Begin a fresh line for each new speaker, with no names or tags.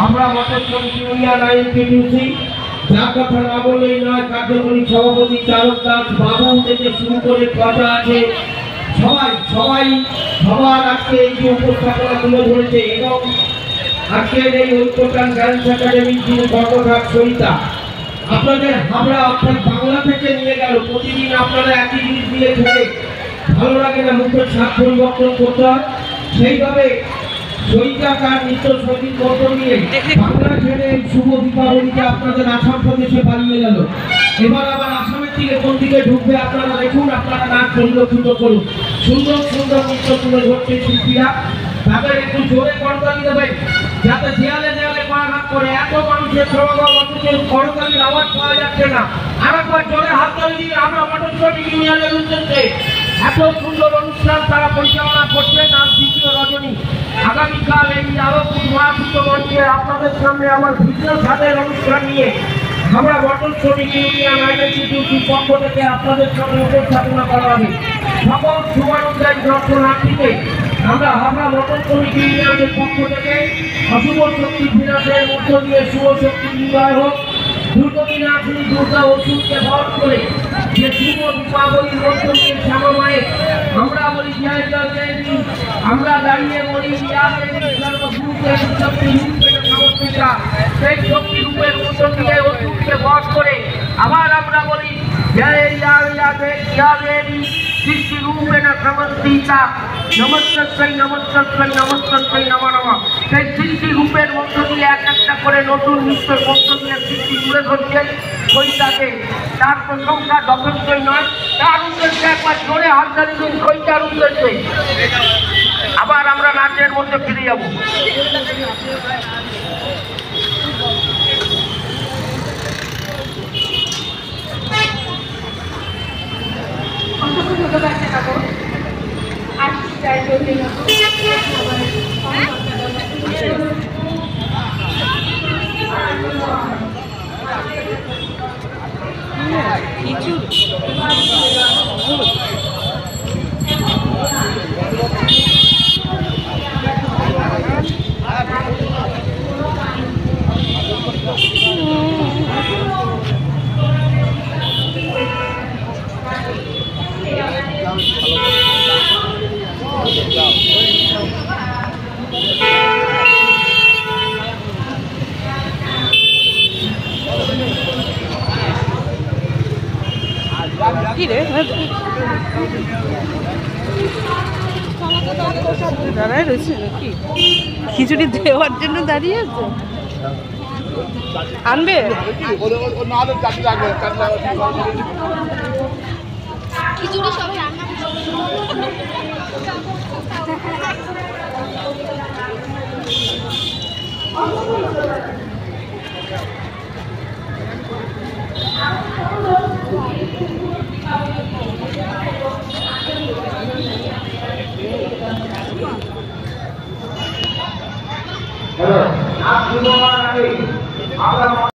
আমরা মটর শ্রমিক union INTTUC যার কথা না বলেই নয়, কার্যকরী সভাপতি চারক দাস বাবু থেকে শুরু করে কথা আছে সবাই সবার আজকে এই যে উপস্থাপনা তুলে ধরেছে এবং আজকের এই ঐক্যটান গার্লস একাডেমির যিনি কর্মঘাট সরিতা আপনাদের হাবড়া অর্থাৎ বাংলা থেকে নিয়ে গেল। প্রতিদিন আপনারা একই জিনিস দিয়ে খেলে ভালো লাগে না, মুখের স্বাদ পরিবর্তন করতে হয়। সেইভাবে সরিতাকার নিত্য সঙ্গীত মন্ত্র নিয়ে বাংলা ছেড়ে এই শুভ দীপাবলিতে আপনাদের আসাম প্রদেশে পালিয়ে গেল। এবার আবার আসামের দিকে কোন দিকে ঢুকবে আপনারা দেখুন, আপনারা নাচ পরিলক্ষিত করুন। সুন্দর সুন্দর নৃত্য তুলে ধরছে শিল্পীরা, তাদের একটু জোরে করতালি দেবেন যাতে দেয়ালে দেয়ালে হাত করে। এত মানুষের সমাগম অথচ করতালির আওয়াজ পাওয়া যাচ্ছে না। আরেকবার জোরে হাত তালি দিয়ে আমরা মটর শ্রমিক ইউনিয়নের উদ্দেশ্যে এত সুন্দর অনুষ্ঠান তারা পরিচালনা করছেন। আর দ্বিতীয় রজনী আগামীকাল এই আলোকপুর মহাযুদ্ধ মঞ্চে আপনাদের সামনে আমার ভিডিও ছাদের অনুষ্ঠান নিয়ে আমরা মটর শ্রমিক ইউনিয়ন আইএনটিটিউসির পক্ষ থেকে আপনাদের সামনে উপস্থাপনা করা হবে। সকল শুভানুযায়ী দর্শনার্থীকে আমরা হাবড়া মটর শ্রমিক ইউনিয়নের পক্ষ থেকে অশুভ শক্তি বিনাশের মধ্য দিয়ে শুভ শক্তি বিজয় হোক। দুর্গদিন আসুন দুর্গা ওষুধকে ভর করে যে শুভ দীপাবলির মধ্য দিয়ে শ্যামা মায়ের আমরা বলি জয় জয় জয় দিন, আমরা দাঁড়িয়ে বলি শক্তি রূপে সমর্পিতা। সেই শক্তি রূপের মধ্য দিয়ে ওষুধকে ভর করে আবার আমরা বলি জয় দেবী সৃষ্টি রূপে সমর্পিতা। নমস্কার নমস্কার নমস্কার নমঃ নমঃ। সেই সৃষ্টি রূপের মধ্য দিয়ে এক একটা করে নতুন নৃত্যের মধ্য দিয়ে সৃষ্টি তুলে ধরছেন সইতাকে। তার প্রশংসা যথেষ্টই নয়, তার উদ্দেশ্যে একবার জোরে হাত তালি দিন সইতার উদ্দেশ্যে। আবার আমরা নাচের মধ্যে ফিরে যাব।
দাঁড়ায় রয়েছে নাকি খিচুড়ি দেওয়ার জন্য দাঁড়িয়ে আছে? আনবে
খিচুড়ি সবাই রান্না
হ্যালো, আজ শুক্রবার আগে আমরা